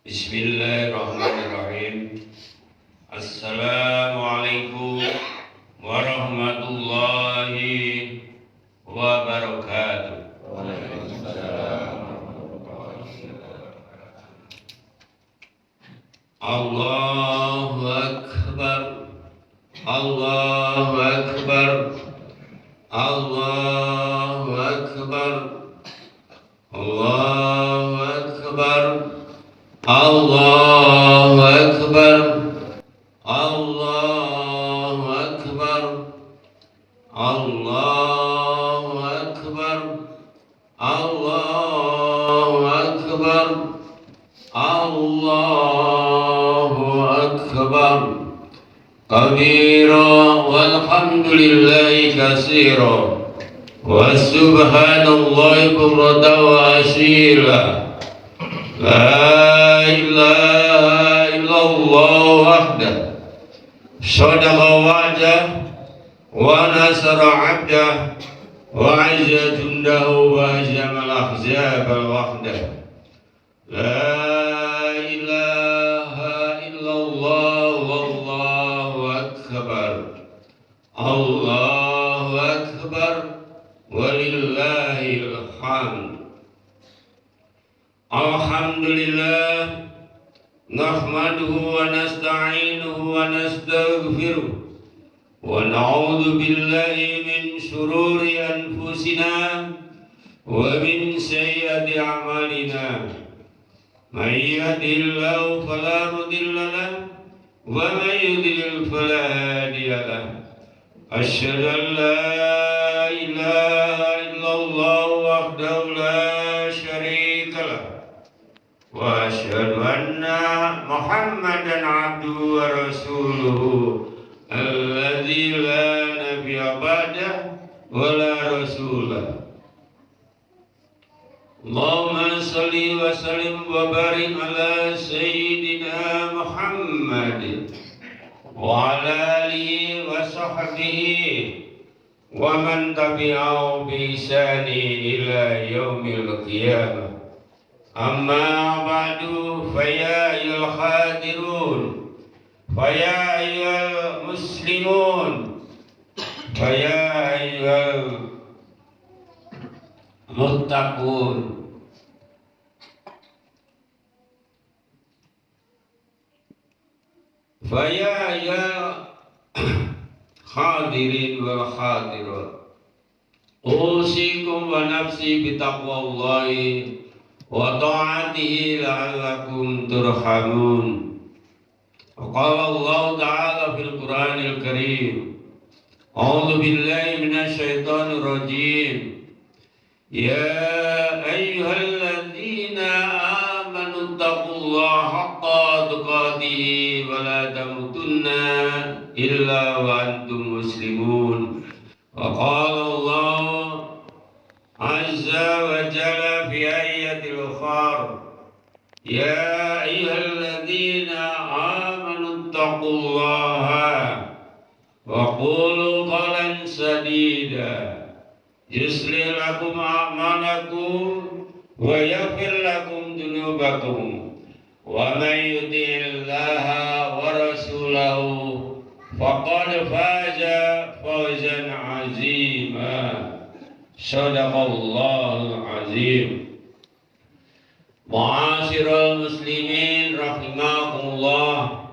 Bismillahirrahmanirrahim. Assalamualaikum warahmatullahi wabarakatuh. Allahu Akbar. Allahu Akbar. Allahu Akbar. Allahu Akbar. Allahu Akbar. Allahu Akbar. Allahu Akbar. Allahu Akbar. Allahu Akbar. Kabira walhamdulillahi katsira wa subhanallahi bukratan wa asila. La ilaha illallah wahdah sadaqa wa'dah wa nasara 'abdah wa 'azza jundahu wa hazamal ahzabal wahdah. La ilaha illallah wallahu akbar. Allahu akbar walillahil hamd. Alhamdulillah nahmaduhu wa nasta'inuhu wa nastaghfiruh wa na'udzu billahi min shururi anfusina wa min sayyiati a'malina. May yahdihillahu fala mudilla lahu wa may yudlil fala hadiya lahu. Asyhadu an la ilaha illallah wahdahu la syarika lahu wa asyhadu anna Muhammadan abduhu wa rasuluhu alladzi la nabiyya ba'dahu wa la rasulah. Allahumma salli wa sallim wa barik ala sayyidina Muhammad wa ala alihi wa sahbihi wa man tabi'ahu bi ihsani ila yaumil qiyamah. Amma ba'du, faya ayyuhal hadirun, faya ayyuhal muslimun, faya ayyuhal muttaqun. Faya ayyuhal hadirin wal hadirat. Usikum wa nafsi bitaqwallahi wa ta'atihi la'allakum turhamun. Qala Allah ta'ala fil Qur'anil Karim. A'udzu billahi minasy syaithanir rajim. Ya ayyuhalladzina amanu taqullaha haqqa tuqatih wa la tamutunna illa wa antum muslimun. Wa qala Allah azza wa jalla fi ayatil ukhra. Ya ayyuhalladzina amanu taqullaha wa qulu qawlan sadida yuslih lakum a'malakum wa yaghfir lakum dhunubakum wa may yuti'illaha wa rasulahu faqad faza fawzan 'azima. Shadaqallahul 'azim. Ma'asyiral muslimin rahimakumullah.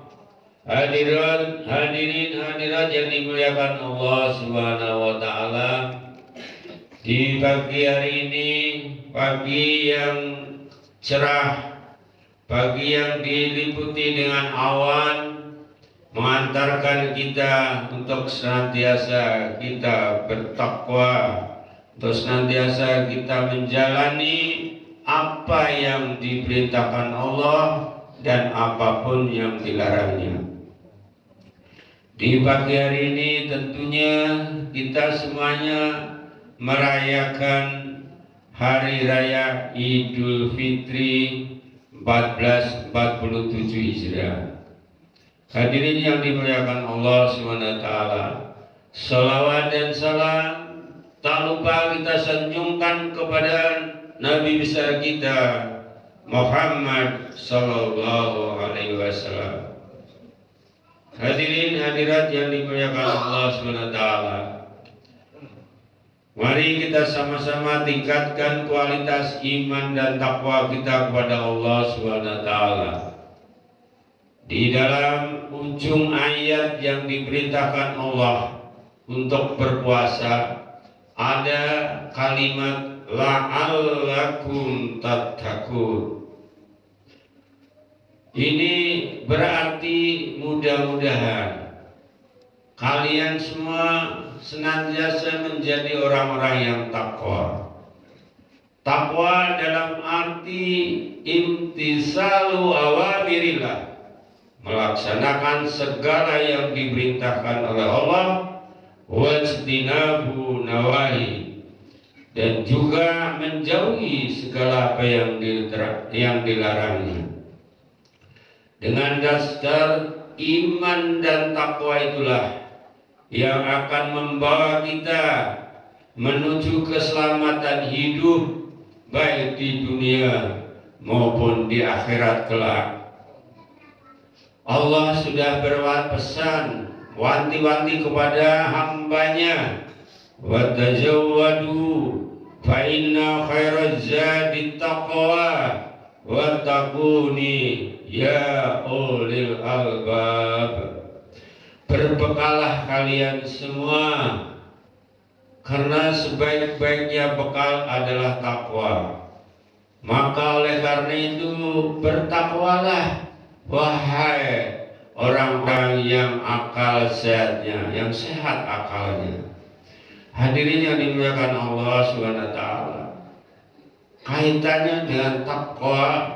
Hadirin hadirat yang dimuliakan Allah Subhanahu wa taala. Di pagi hari ini, pagi yang cerah, pagi yang diliputi dengan awan, mengantarkan kita untuk senantiasa kita bertakwa, untuk senantiasa kita menjalani apa yang diperintahkan Allah dan apapun yang dilarangnya. Di pagi hari ini tentunya kita semuanya merayakan Hari Raya Idul Fitri 1447 Hijriah. Hadirin yang dimuliakan Allah SWT, salawat dan salam tak lupa kita sanjungkan kepada Nabi besar kita Muhammad sallallahu alaihi wasallam. Hadirin hadirat yang dimuliakan Allah SWT, mari kita sama-sama tingkatkan kualitas iman dan takwa kita kepada Allah SWT. Di dalam ujung ayat yang diperintahkan Allah untuk berpuasa ada kalimat la'allakum tattaqun. Ini berarti mudah-mudahan kalian semua senantiasa menjadi orang-orang yang takwa. Takwa dalam arti imtisalu awamirillah, melaksanakan segala yang diperintahkan oleh Allah, wajtinabu nawahi, dan juga menjauhi segala apa yang dilarangnya. Dengan dasar iman dan takwa itulah yang akan membawa kita menuju keselamatan hidup baik di dunia maupun di akhirat kelak. Allah sudah berpesan wanti-wanti kepada hambanya, wa tazawwadu fa inna khairaz zadi taqwa wattaquni ya ulil albab. Berbekalah kalian semua, karena sebaik-baiknya bekal adalah takwa. Maka oleh karena itu bertakwalah, wahai orang-orang yang akal sehatnya, yang sehat akalnya. Hadirin yang dimuliakan Allah SWT, kaitannya dengan takwa,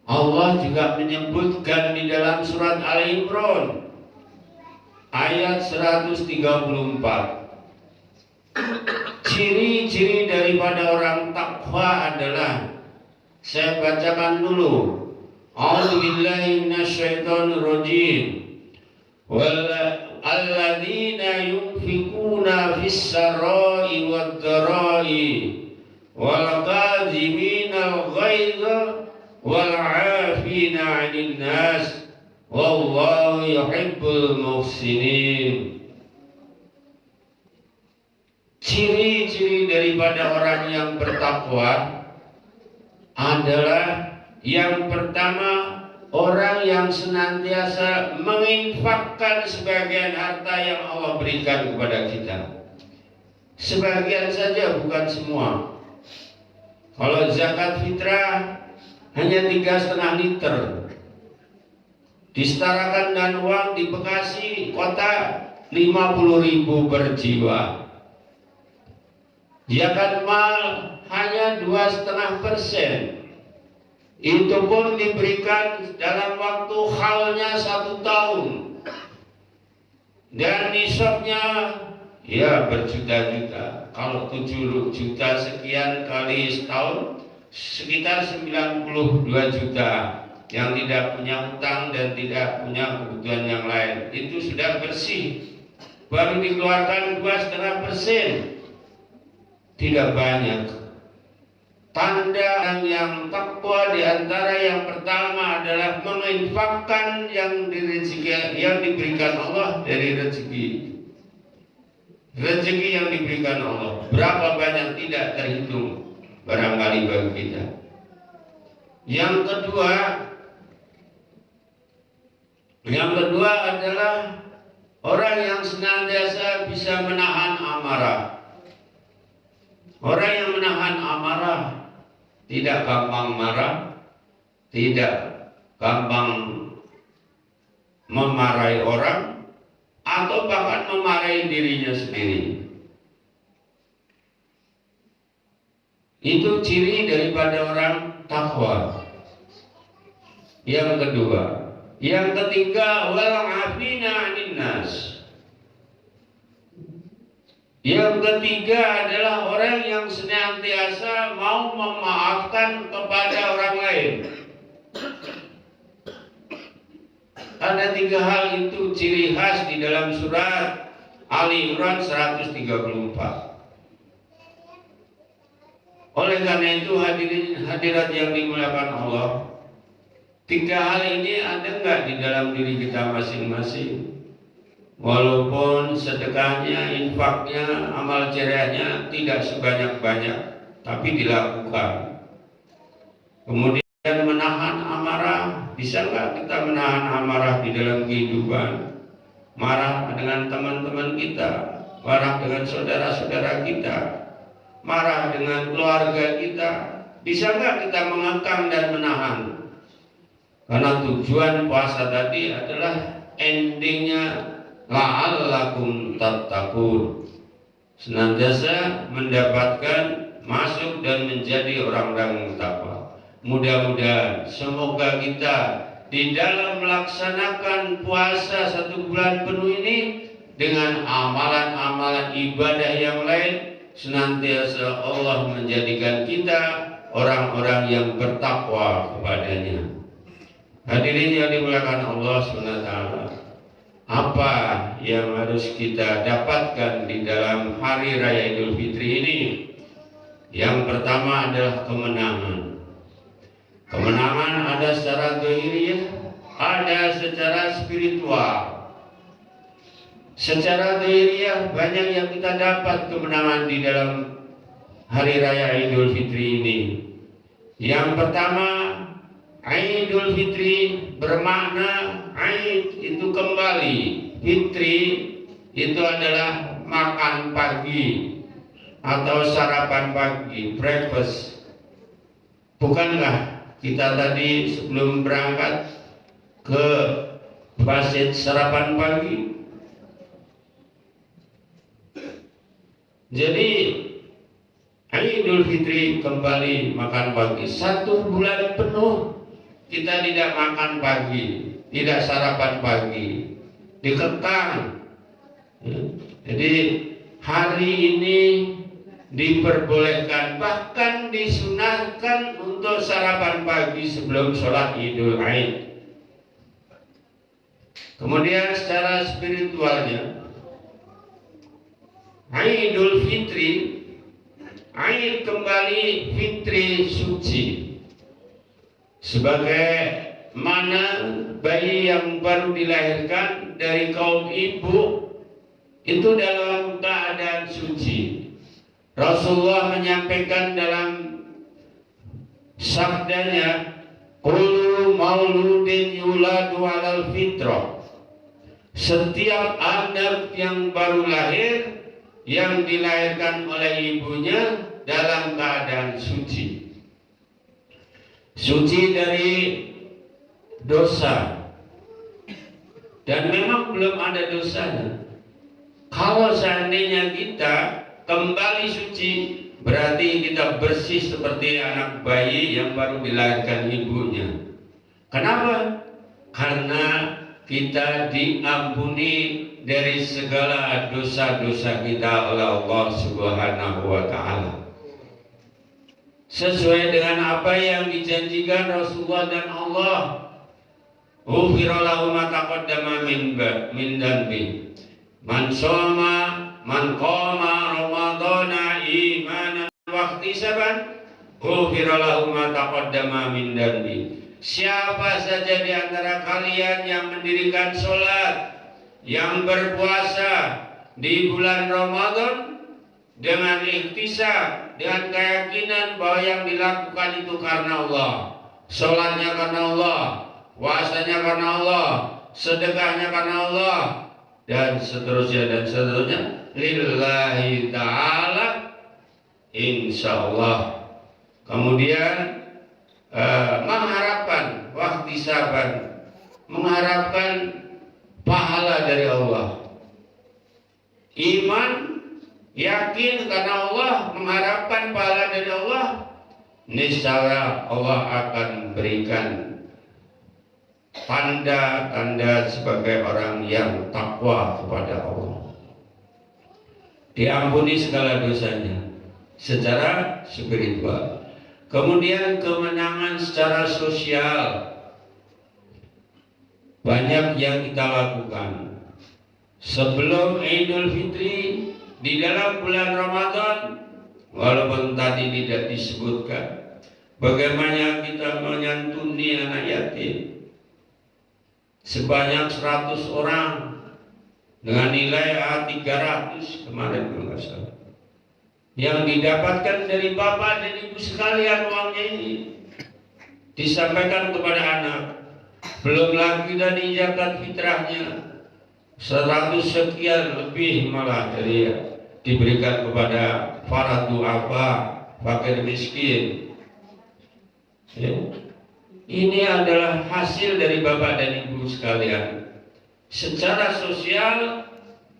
Allah juga menyebutkan di dalam surat Al-Imran ayat 134. Ciri-ciri daripada orang takwa adalah, saya bacakan dulu. A'udzubillahi minasyaitonir rajim. Alladzina yunfikuna fis-sarai wad-dharai wal kadziminal ghaidha wal 'afina 'anil nas wallahu yuhibbul muhsinin. Ciri-ciri daripada orang yang bertakwa adalah, yang pertama, orang yang senantiasa menginfakkan sebagian harta yang Allah berikan kepada kita. Sebagian saja, bukan semua. Kalau zakat fitrah hanya 3,5 liter, disetarakan dengan uang di Bekasi kota 50.000 per jiwa. Zakat mal hanya 2,5%. Itu pun diberikan dalam waktu haulnya 1 tahun, dan nisabnya ya berjuta-juta. Kalau 7 juta sekian kali setahun, sekitar 92 juta. Yang tidak punya utang dan tidak punya kebutuhan yang lain, itu sudah bersih. Baru dikeluarkan 2,5%, tidak banyak. Tanda yang takwa diantara yang pertama adalah menginfakkan yang diberikan Allah dari rezeki. Rezeki yang diberikan Allah berapa banyak tidak terhitung barangkali bagi kita. Yang kedua adalah orang yang senantiasa bisa menahan amarah. Orang yang menahan amarah, tidak gampang marah, tidak gampang memarahi orang, atau bahkan memarahi dirinya sendiri. Itu ciri daripada orang takwa. Yang kedua. Yang ketiga, wal 'afina 'anil nas. Yang ketiga adalah orang yang senantiasa mau memaafkan kepada orang lain. Ada 3 hal itu ciri khas di dalam surat Ali Imran 134. Oleh karena itu hadirat yang dimuliakan Allah, 3 hal ini ada nggak di dalam diri kita masing-masing? Walaupun sedekahnya, infaknya, amal jariahnya tidak sebanyak-banyak, tapi dilakukan. Kemudian menahan amarah, bisa nggak kita menahan amarah di dalam kehidupan? Marah dengan teman-teman kita, marah dengan saudara-saudara kita, marah dengan keluarga kita, bisa nggak kita mengekang dan menahan? Karena tujuan puasa tadi adalah endingnya la'allakum tattaqun, senantiasa mendapatkan masuk dan menjadi orang-orang takwa. Mudah-mudahan semoga kita di dalam melaksanakan puasa 1 bulan penuh ini dengan amalan-amalan ibadah yang lain, senantiasa Allah menjadikan kita orang-orang yang bertakwa kepadanya. Hadirin yang dimuliakan Allah SWT, apa yang harus kita dapatkan di dalam hari raya Idul Fitri ini? Yang pertama adalah kemenangan. Kemenangan ada secara zahiriyah, ada secara spiritual. Secara zahiriyah banyak yang kita dapat kemenangan di dalam hari raya Idul Fitri ini. Yang pertama, Idul Fitri bermakna Aid itu kembali, Fitri itu adalah makan pagi atau sarapan pagi, breakfast. Bukankah kita tadi sebelum berangkat ke masjid sarapan pagi? Jadi Idul Fitri kembali makan pagi. 1 bulan penuh kita tidak makan pagi, tidak sarapan pagi, dikekang. Jadi hari ini diperbolehkan, bahkan disunahkan untuk sarapan pagi sebelum sholat Idul Aid. Kemudian secara spiritualnya, Idul Fitri, Aid kembali, Fitri suci. Sebagai mana bayi yang baru dilahirkan dari kaum ibu itu dalam keadaan suci. Rasulullah menyampaikan dalam sabdanya, kullu mauludin yuladu alal fitrah. Setiap anak yang baru lahir yang dilahirkan oleh ibunya dalam keadaan suci. Suci dari dosa. Dan memang belum ada dosanya. Kalau seandainya kita kembali suci, berarti kita bersih seperti anak bayi yang baru dilahirkan ibunya. Kenapa? Karena kita diampuni dari segala dosa-dosa kita oleh Allah Subhanahu wa Ta'ala. Sesuai dengan apa yang dijanjikan Rasulullah dan Allah, ghufira lahu ma taqaddama min dhanbi. Man shoma man qama ramadhana imanan wa ihtisaban, ghufira lahu ma taqaddama min dhanbi. Siapa saja di antara kalian yang mendirikan sholat, yang berpuasa di bulan Ramadan dengan ikhtisab, dengan keyakinan bahwa yang dilakukan itu karena Allah, sholatnya karena Allah, puasanya karena Allah, sedekahnya karena Allah, dan seterusnya, lillahi ta'ala, insyaallah. Kemudian mengharapkan wahtisaban, mengharapkan pahala dari Allah. Iman, yakin karena Allah, mengharapkan pahala dari Allah, niscaya Allah akan berikan tanda-tanda sebagai orang yang takwa kepada Allah. Diampuni segala dosanya secara spiritual. Kemudian kemenangan secara sosial, banyak yang kita lakukan. Sebelum Idul Fitri, di dalam bulan Ramadan, walaupun tadi tidak disebutkan, bagaimana kita menyantuni anak yatim sebanyak 100 orang dengan nilai A300 kemarin kalau nggak salah, yang didapatkan dari bapak dan ibu sekalian uangnya ini disampaikan kepada anak. Belum lagi dari zakat fitrahnya 100 sekian lebih malah dari diberikan kepada para duafa, fakir miskin. Ya. Ini adalah hasil dari bapak dan ibu sekalian. Secara sosial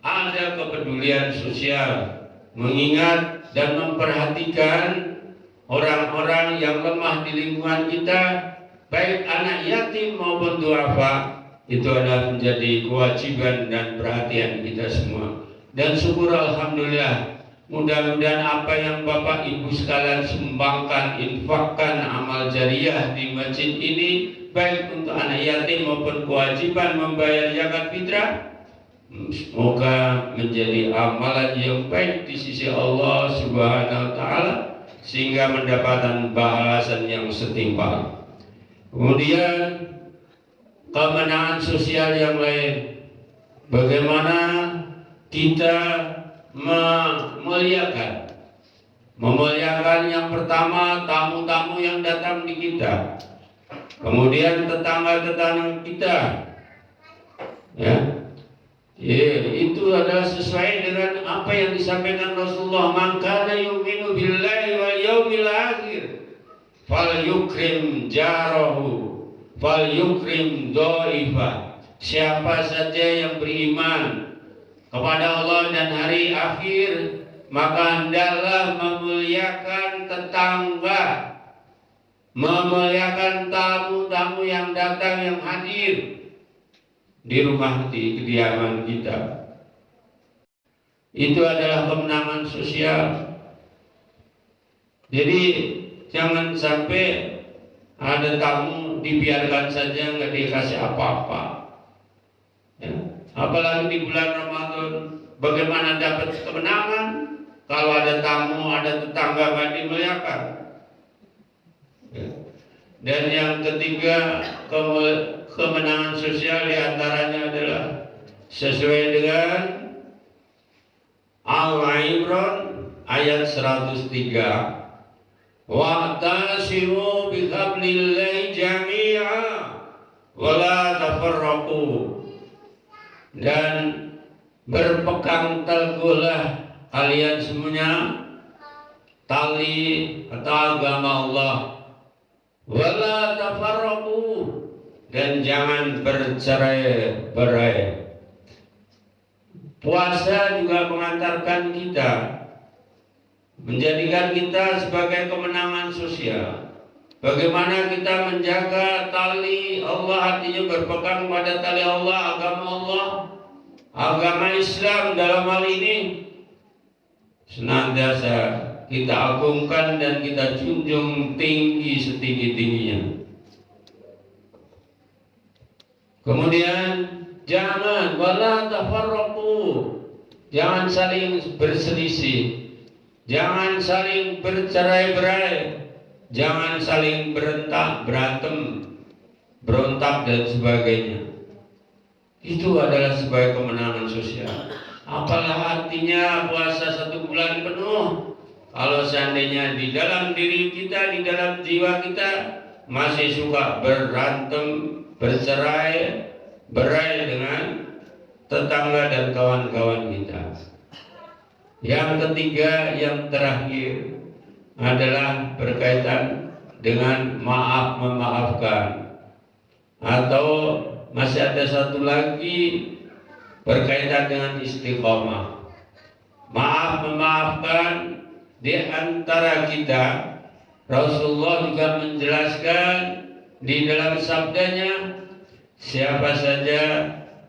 ada kepedulian sosial, mengingat dan memperhatikan orang-orang yang lemah di lingkungan kita, baik anak yatim maupun duafa. Itu adalah menjadi kewajiban dan perhatian kita semua. Dan syukur alhamdulillah, mudah-mudahan apa yang Bapak Ibu sekalian sumbangkan, infakkan amal jariah di masjid ini, baik untuk anak yatim maupun kewajiban membayar zakat fitrah, semoga menjadi amalan yang baik di sisi Allah Subhanahu wa Ta'ala, sehingga mendapatkan balasan yang setimpal. Kemudian kemenangan sosial yang lain, bagaimana kita memuliakan yang pertama tamu-tamu yang datang di kita, kemudian tetangga-tetangga kita, ya. Itu adalah sesuai dengan apa yang disampaikan Rasulullah, man kana yu'minu billahi wal yaumil akhir falyukrim jarahu falyukrim dhaifa. Siapa saja yang beriman kepada Allah dan hari akhir, maka hendaklah memuliakan tetangga, memuliakan tamu-tamu yang datang, yang hadir di rumah, di kediaman kita. Itu adalah kemenangan sosial. Jadi jangan sampai ada tamu dibiarkan saja, nggak dikasih apa-apa. Ya. Apalagi di bulan Ramadan, bagaimana dapat kemenangan kalau ada tamu, ada tetangga nggak dimuliakan. Ya. Dan yang ketiga, kemenangan sosial diantaranya adalah sesuai dengan Al-Imran ayat 103. Wa'tasimu bihablillahi jami'a wa la tafarraqu. Dan berpegang teguhlah kalian semuanya tali atau agama Allah, wala tafarraqu, dan jangan bercerai-berai. Puasa juga mengantarkan kita, menjadikan kita sebagai kemenangan sosial. Bagaimana kita menjaga tali Allah, artinya berpegang pada tali Allah, agama Allah, agama Islam dalam hal ini senantiasa kita agungkan dan kita junjung tinggi setinggi-tingginya. Kemudian jangan wala tafarraqu, jangan saling berselisih, jangan saling bercerai-berai, jangan saling berantem, berontak dan sebagainya. Itu adalah sebagai kemenangan sosial. Apalah artinya puasa 1 bulan penuh kalau seandainya di dalam diri kita, di dalam jiwa kita masih suka berantem, bercerai-berai dengan tetangga dan kawan-kawan kita. Yang ketiga, yang terakhir adalah berkaitan dengan memaafkan, atau masih ada satu lagi berkaitan dengan istiqomah. Memaafkan di antara kita. Rasulullah juga menjelaskan di dalam sabdanya, siapa saja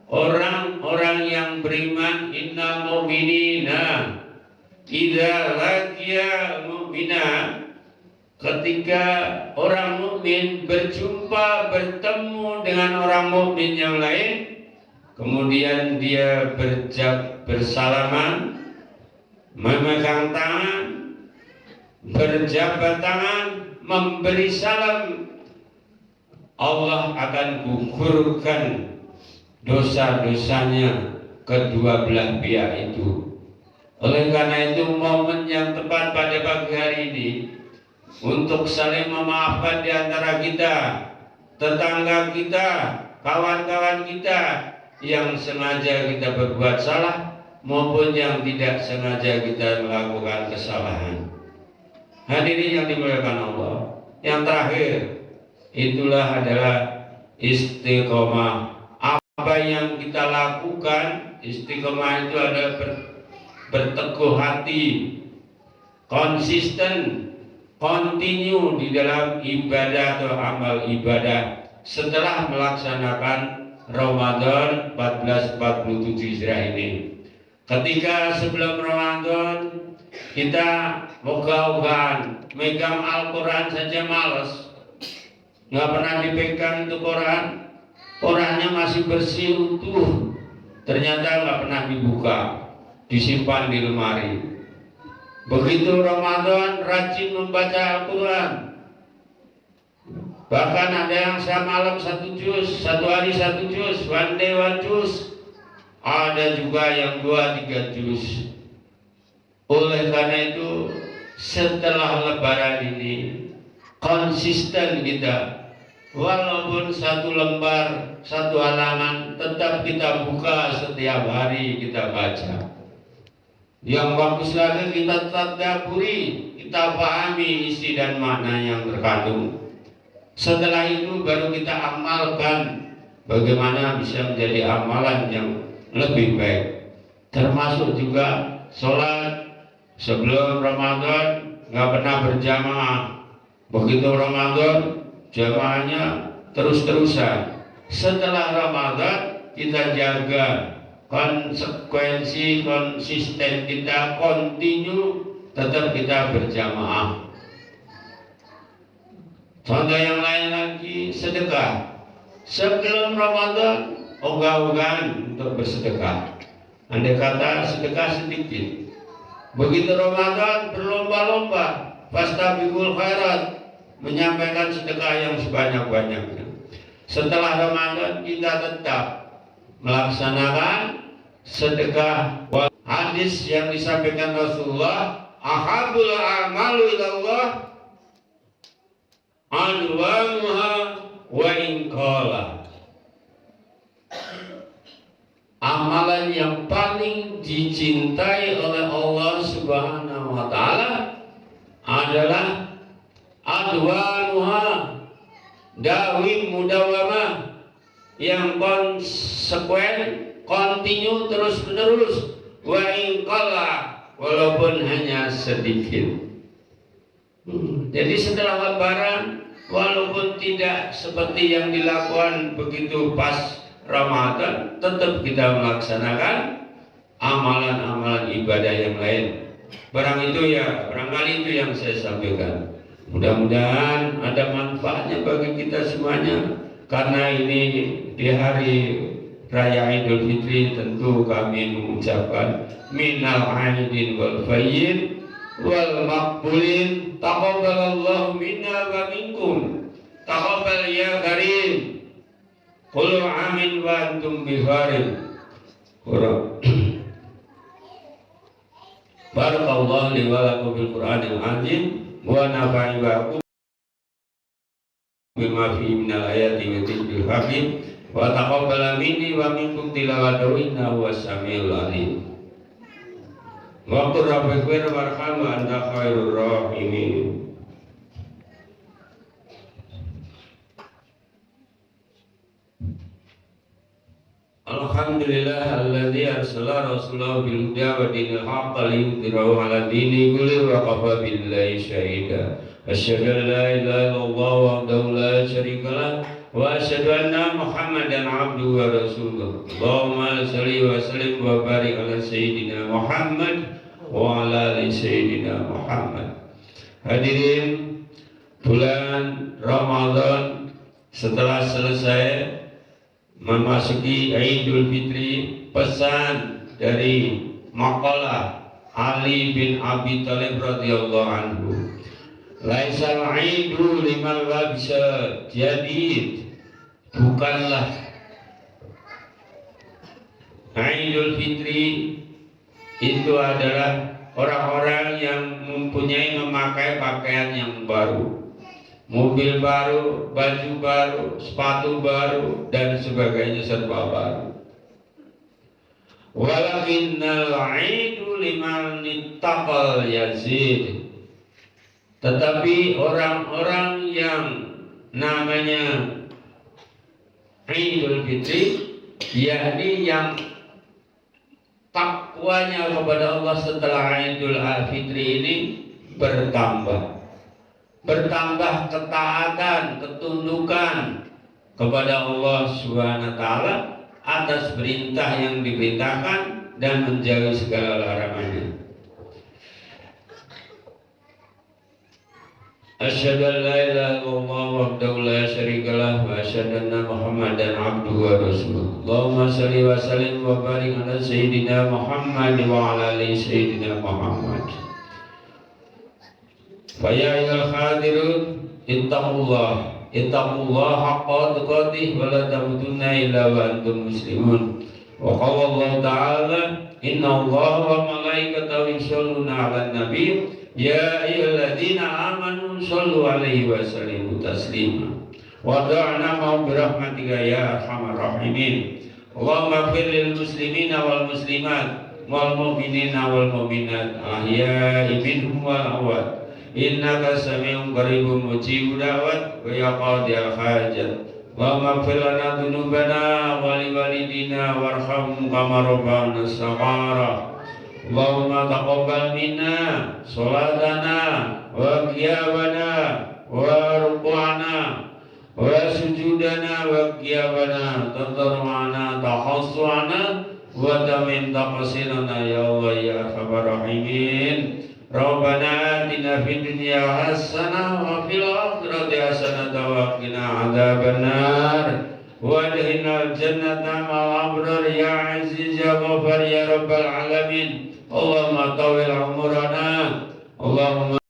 orang-orang yang beriman, inna mu'minina idza laqiya mu'mina, ketika orang mukmin berjumpa, bertemu dengan orang mukmin yang lain, kemudian dia bersalaman, memegang tangan, berjabat tangan, memberi salam, Allah akan gugurkan dosa-dosanya kedua belah pihak itu. Oleh karena itu momen yang tepat pada pagi hari ini untuk saling memaafkan di antara kita, tetangga kita, kawan-kawan kita yang sengaja kita berbuat salah maupun yang tidak sengaja kita melakukan kesalahan. Hadirin yang dimuliakan Allah, yang terakhir itulah adalah istiqomah. Apa yang kita lakukan, istiqomah itu adalah berteguh hati, konsisten, continue di dalam ibadah atau amal ibadah setelah melaksanakan Ramadan 1447 Hijriah ini. Ketika sebelum Ramadan kita mogah-mogahan megang Al-Quran saja males, nggak pernah dipegang itu Quran, Qurannya masih bersih utuh, ternyata nggak pernah dibuka, disimpan di lemari. Begitu Ramadan rajin membaca Al-Quran, bahkan ada yang semalam 1 juz, 1 hari 1 juz, one day 1 juz, ada juga yang 2-3 juz. Oleh karena itu setelah Lebaran ini konsisten kita, walaupun 1 lembar, 1 halaman tetap kita buka setiap hari, kita baca. Yang bagus lagi kita tadabburi, kita pahami isi dan makna yang terkandung. Setelah itu baru kita amalkan bagaimana bisa menjadi amalan yang lebih baik. Termasuk juga sholat sebelum Ramadan nggak pernah berjamaah. Begitu Ramadan jamaahnya terus-terusan. Setelah Ramadan kita jaga konsekuensi, konsisten kita, continue, tetap kita berjamaah. Contoh yang lain lagi, sedekah. Sebelum Ramadan ogah-ogahan untuk bersedekah. Andai kata sedekah sedikit, begitu Ramadan berlomba-lomba, fastabiqul khairat, menyampaikan sedekah yang sebanyak-banyaknya. Setelah Ramadan kita tetap melaksanakan sedekah. Hadis yang disampaikan Rasulullah, ahabul a'malu ilallah anwamuha wa inqala. Amalan yang paling dicintai oleh Allah Subhanahu wa taala adalah adwamuha, dawim mudawamah, yang konsekuen, continue, terus menerus, wa inqalla, walaupun hanya sedikit. Jadi setelah Lebaran, walaupun tidak seperti yang dilakukan begitu pas Ramadan, tetap kita melaksanakan amalan-amalan ibadah yang lain. Barangkali itu yang saya sampaikan. Mudah-mudahan ada manfaatnya bagi kita semuanya. Karena ini di hari Raya Idul Fitri tentu kami mengucapkan minal aidin wal fayyid wal maqbulin, taqabbalallahu minna wa minkum, taqabbal ya karim, qul amin wa antum biharin. Barakallahu li wa lakum bil Qur'anil azim wa nafa'i wa bima fihi minal ayati wa dzikril hakim wa taqabbal minni wa minkum tilawatahu innahu was-sami'ul alim. Wa qur rabbighfir warham wa anta khairur rahimin. Alhamdulillah alladzi arsala rasulahu bil huda wa dinil haqq liyudhhirahu 'ala dini kulli wa kafa billahi syahida. Asyhadu an la ilaha illallah wahdahu la syarika lah wa asyhadu anna Muhammadan 'abduhu wa rasuluh. Allahumma shalli wa sallim wa barik ala sayyidina Muhammad wa ala ali sayyidina Muhammad. Hadirin, bulan Ramadan setelah selesai memasuki Idul Fitri, pesan dari makalah Ali bin Abi Thalib radhiyallahu anhu, laisal aidu liman labisa jadid, bukanlah Idul Fitri itu adalah orang-orang yang mempunyai memakai pakaian yang baru, mobil baru, baju baru, sepatu baru, dan sebagainya serba baru. Walakinnal aidu liman ittaqal yazid, tetapi orang-orang yang namanya Idul Fitri, yakni yang takwanya kepada Allah setelah Idul Fitri ini bertambah ketaatan, ketundukan kepada Allah Subhanahu wa taala atas perintah yang diperintahkan dan menjauhi segala larangannya. Asyhadu an la ilaha illallah wahdahu la syarika lah wa asyhadu anna Muhammadan abduhu wa rasuluh. Allahumma shalli wa sallim wa barik ala sayyidina Muhammad wa ala ali sayyidina Muhammad. Fa ya ayyuhal hadirun ittaqullah haqqa tuqatih wa la tamutunna illa wa antum muslimun. Wa qala Allah ta'ala inna Allaha wa malaikatahu yusholluna 'alan nabiy ya ayyuhalladzina amanu shollu 'alaihi wa sallimu taslima. Wa da'na ma bi rahmatika ya arhamar rahimin. Allahumma ighfir lil muslimina wal muslimat wal mu'minina wal mu'minat ahya'i minhum wal amwat innaka sami'un qaribun mujibud da'wat wa ya qadiyal hajat. Allahumma ighfir lana dzunubana wa li walidina warhamhum kama rabbana shaghara. Allahumma taqabbal minna sholatana wa qiyamana wa ruku'ana wa sujudana wa qiyamana tadarru'ana tahassu'ana wa tamin taqsirana ya Allah ya arhamar rahimin. Rabbana atina fid dunya hasanah wa fil akhirati hasanah wa qina adzabannar wa adkhilnal jannata ma'al abrar ya aziz ya ghafar ya rabbal alamin. Allahumma tawil umurana, Allahumma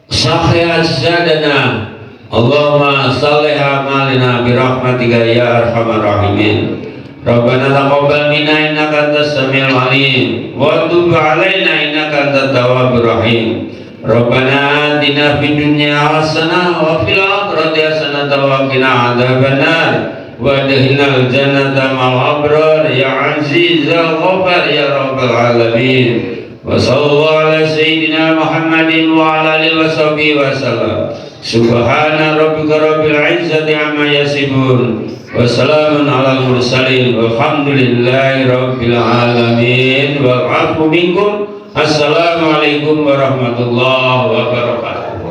sahih ajsadana, Allahumma salih amalina birahmatika ya arhamar rahimin. Rabbana taqabbal minna innaka antas samiul alim wa tub alaina innaka antat tawwabur rahim. Rabbana atina fid dunya hasanah wa fil akhirati hasanah wa qina adzabannar wa adkhilnal jannata ma'al abrar ya aziz ya ghafar ya rabbal alamin. Wa sallallahu ala sayyidina Muhammadin wa ala alihi wa sahbihi wa sallam. Subhana rabbika rabbil izzati amma yasifun wa salamun alal mursalin walhamdulillahi rabbil alamin. Wal 'afwu minkum. Assalamualaikum warahmatullahi wabarakatuh.